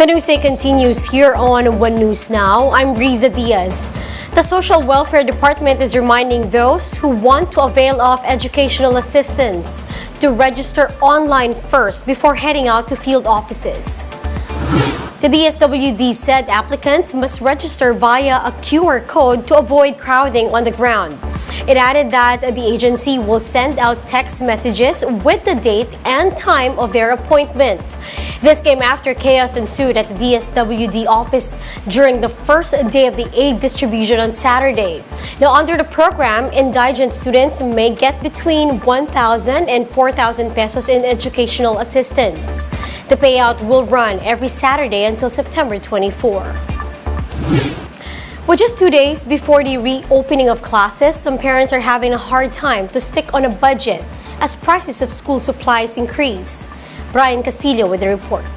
The news day continues here on One News Now. I'm Riza Diaz. The Social Welfare Department is reminding those who want to avail of educational assistance to register online first before heading out to field offices. The DSWD said applicants must register via a QR code to avoid crowding on the ground. It added that the agency will send out text messages with the date and time of their appointment. This came after chaos ensued at the DSWD office during the first day of the aid distribution on Saturday. Now, under the program, indigent students may get between 1,000 and 4,000 pesos in educational assistance. The payout will run every Saturday until September 24. With just 2 days before the reopening of classes, some parents are having a hard time to stick on a budget as prices of school supplies increase. Brian Castillo with the report.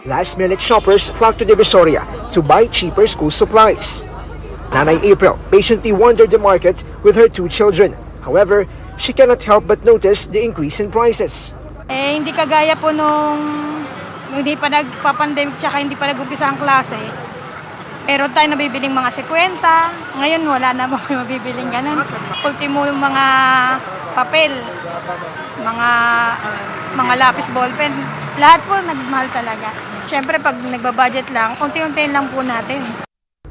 Last-minute shoppers flock to Divisoria to buy cheaper school supplies. Nanay April patiently wandered the market with her 2 children. However, she cannot help but notice the increase in prices. Hindi kagaya po nung hindi pa nagpa-pandemic tsaka hindi pa nag-umpisa ang klase. Pero tayo nabibiling mga 50. Ngayon wala na po mabibiling ganun. Ultimo yung mga papel, mga lapis ballpen. Lahat po nagmahal talaga. Siyempre pag nagbabudget lang, unti-untiin lang po natin.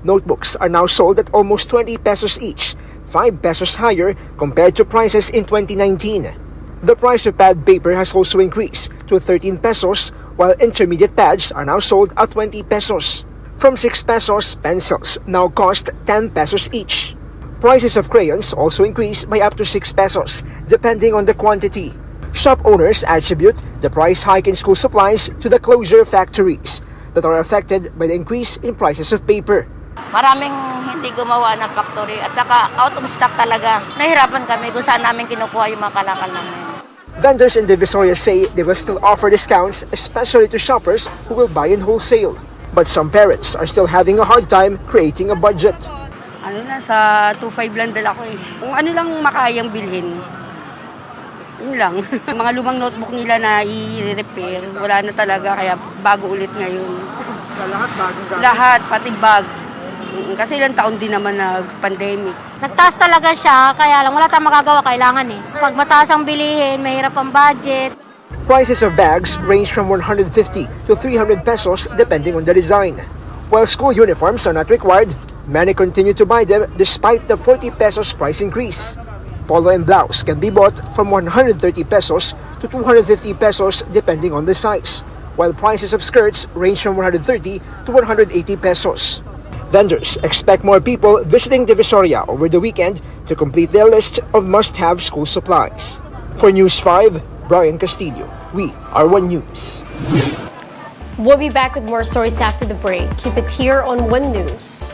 Notebooks are now sold at almost 20 pesos each, 5 pesos higher compared to prices in 2019. The price of pad paper has also increased to 13 pesos, while intermediate pads are now sold at 20 pesos. From 6 pesos, pencils now cost 10 pesos each. Prices of crayons also increased by up to 6 pesos, depending on the quantity. Shop owners attribute the price hike in school supplies to the closure of factories that are affected by the increase in prices of paper. Maraming hindi gumawa ng factory at saka out of stock talaga. Nahirapan kami kung saan namin kinukuha yung mga kalakal namin. Vendors in Divisoria say they will still offer discounts, especially to shoppers who will buy in wholesale. But some parents are still having a hard time creating a budget. Sa 2.5 lang dala ko eh. Kung ano lang makayang bilhin, yun lang. Mga lumang notebook nila na i-repair, wala na talaga, kaya bago ulit ngayon. Lahat bagong gamit? Lahat, pati bag. Kasi ilang taon din naman nag-pandemic. Nagtaas talaga siya, kaya lang wala tayong magagawa, kailangan eh. Pag mataas ang bilihin, mahirap ang budget. Prices of bags range from 150 to 300 pesos depending on the design. While school uniforms are not required, many continue to buy them despite the 40 pesos price increase. Polo and blouse can be bought from 130 pesos to 250 pesos depending on the size, while prices of skirts range from 130 to 180 pesos. Vendors expect more people visiting Divisoria over the weekend to complete their list of must-have school supplies. For News 5, Brian Castillo, we are One News. We'll be back with more stories after the break. Keep it here on One News.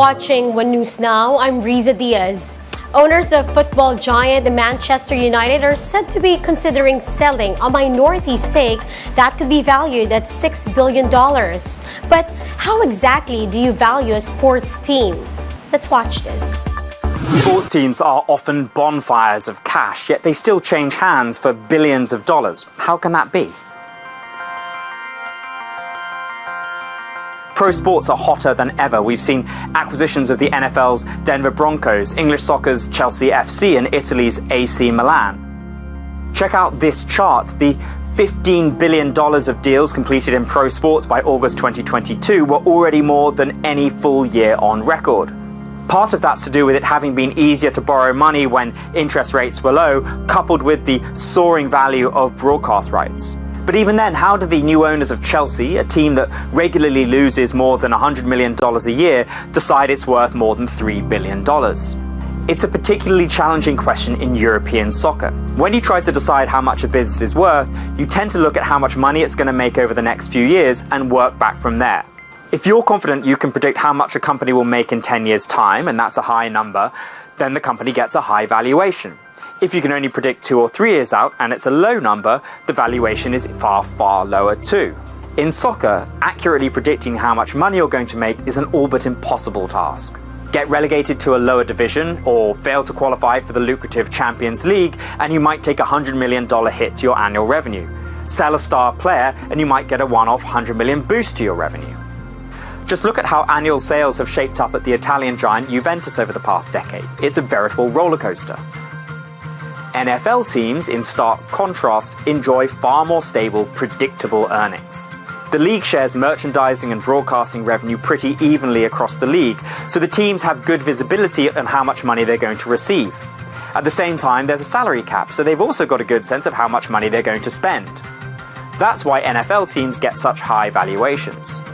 watching One News Now. I'm Riza Diaz. Owners of football giant Manchester United are said to be considering selling a minority stake that could be valued at $6 billion. But how exactly do you value a sports team? Let's watch this. Sports teams are often bonfires of cash, yet they still change hands for billions of dollars. How can that be? Pro sports are hotter than ever. We've seen acquisitions of the NFL's Denver Broncos, English soccer's Chelsea FC, and Italy's AC Milan. Check out this chart. The $15 billion of deals completed in pro sports by August 2022 were already more than any full year on record. Part of that's to do with it having been easier to borrow money when interest rates were low, coupled with the soaring value of broadcast rights. But even then, how do the new owners of Chelsea, a team that regularly loses more than $100 million a year, decide it's worth more than $3 billion? It's a particularly challenging question in European soccer. When you try to decide how much a business is worth, you tend to look at how much money it's going to make over the next few years and work back from there. If you're confident you can predict how much a company will make in 10 years' time, and that's a high number, then the company gets a high valuation. If you can only predict 2 or 3 years out and it's a low number, the valuation is far, far lower too. In soccer, accurately predicting how much money you're going to make is an all but impossible task. Get relegated to a lower division or fail to qualify for the lucrative Champions League and you might take a $100 million hit to your annual revenue. Sell a star player and you might get a one-off $100 million boost to your revenue. Just look at how annual sales have shaped up at the Italian giant Juventus over the past decade. It's a veritable roller coaster. NFL teams, in stark contrast, enjoy far more stable, predictable earnings. The league shares merchandising and broadcasting revenue pretty evenly across the league, so the teams have good visibility on how much money they're going to receive. At the same time, there's a salary cap, so they've also got a good sense of how much money they're going to spend. That's why NFL teams get such high valuations.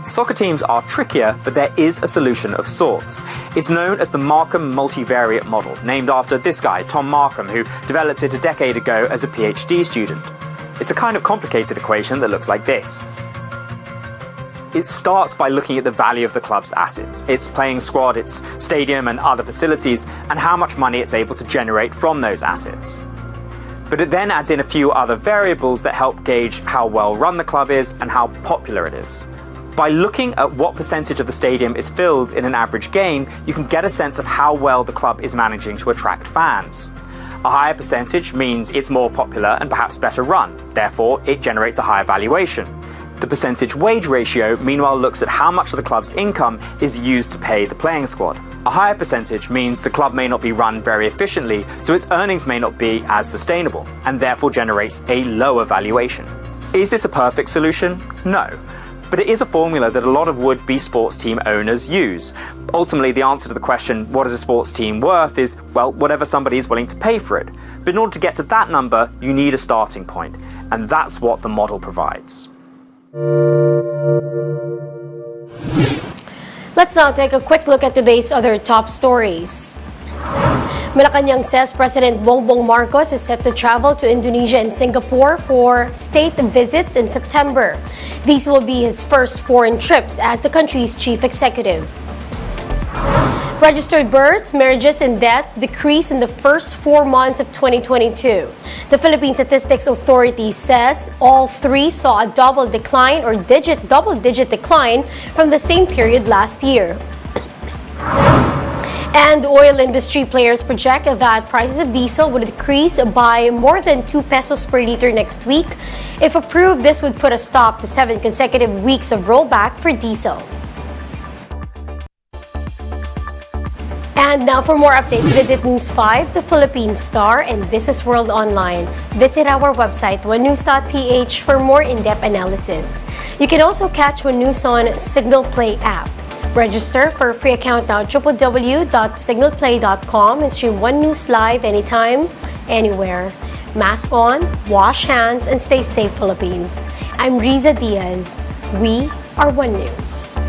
Soccer teams are trickier, but there is a solution of sorts. It's known as the Markham multivariate model, named after this guy, Tom Markham, who developed it a decade ago as a PhD student. It's a kind of complicated equation that looks like this. It starts by looking at the value of the club's assets, its playing squad, its stadium and other facilities, and how much money it's able to generate from those assets. But it then adds in a few other variables that help gauge how well run the club is and how popular it is. By looking at what percentage of the stadium is filled in an average game, you can get a sense of how well the club is managing to attract fans. A higher percentage means it's more popular and perhaps better run, therefore it generates a higher valuation. The percentage wage ratio, meanwhile, looks at how much of the club's income is used to pay the playing squad. A higher percentage means the club may not be run very efficiently, so its earnings may not be as sustainable, and therefore generates a lower valuation. Is this a perfect solution? No. But it is a formula that a lot of would-be sports team owners use. Ultimately, the answer to the question, what is a sports team worth, is, well, whatever somebody is willing to pay for it. But in order to get to that number, you need a starting point. And that's what the model provides. Let's now take a quick look at today's other top stories. Malacanang says President Bongbong Marcos is set to travel to Indonesia and Singapore for state visits in September. These will be his first foreign trips as the country's chief executive. Registered births, marriages, and deaths decreased in the first 4 months of 2022. The Philippine Statistics Authority says all three saw a double-digit decline from the same period last year. And oil industry players project that prices of diesel would decrease by more than 2 pesos per liter next week. If approved, this would put a stop to 7 consecutive weeks of rollback for diesel. And now for more updates, visit News 5, the Philippine Star, and Business World Online. Visit our website, onenews.ph, for more in-depth analysis. You can also catch One News on Signal Play app. Register for a free account now at www.signalplay.com and stream One News live anytime, anywhere. Mask on, wash hands, and stay safe, Philippines. I'm Riza Diaz. We are One News.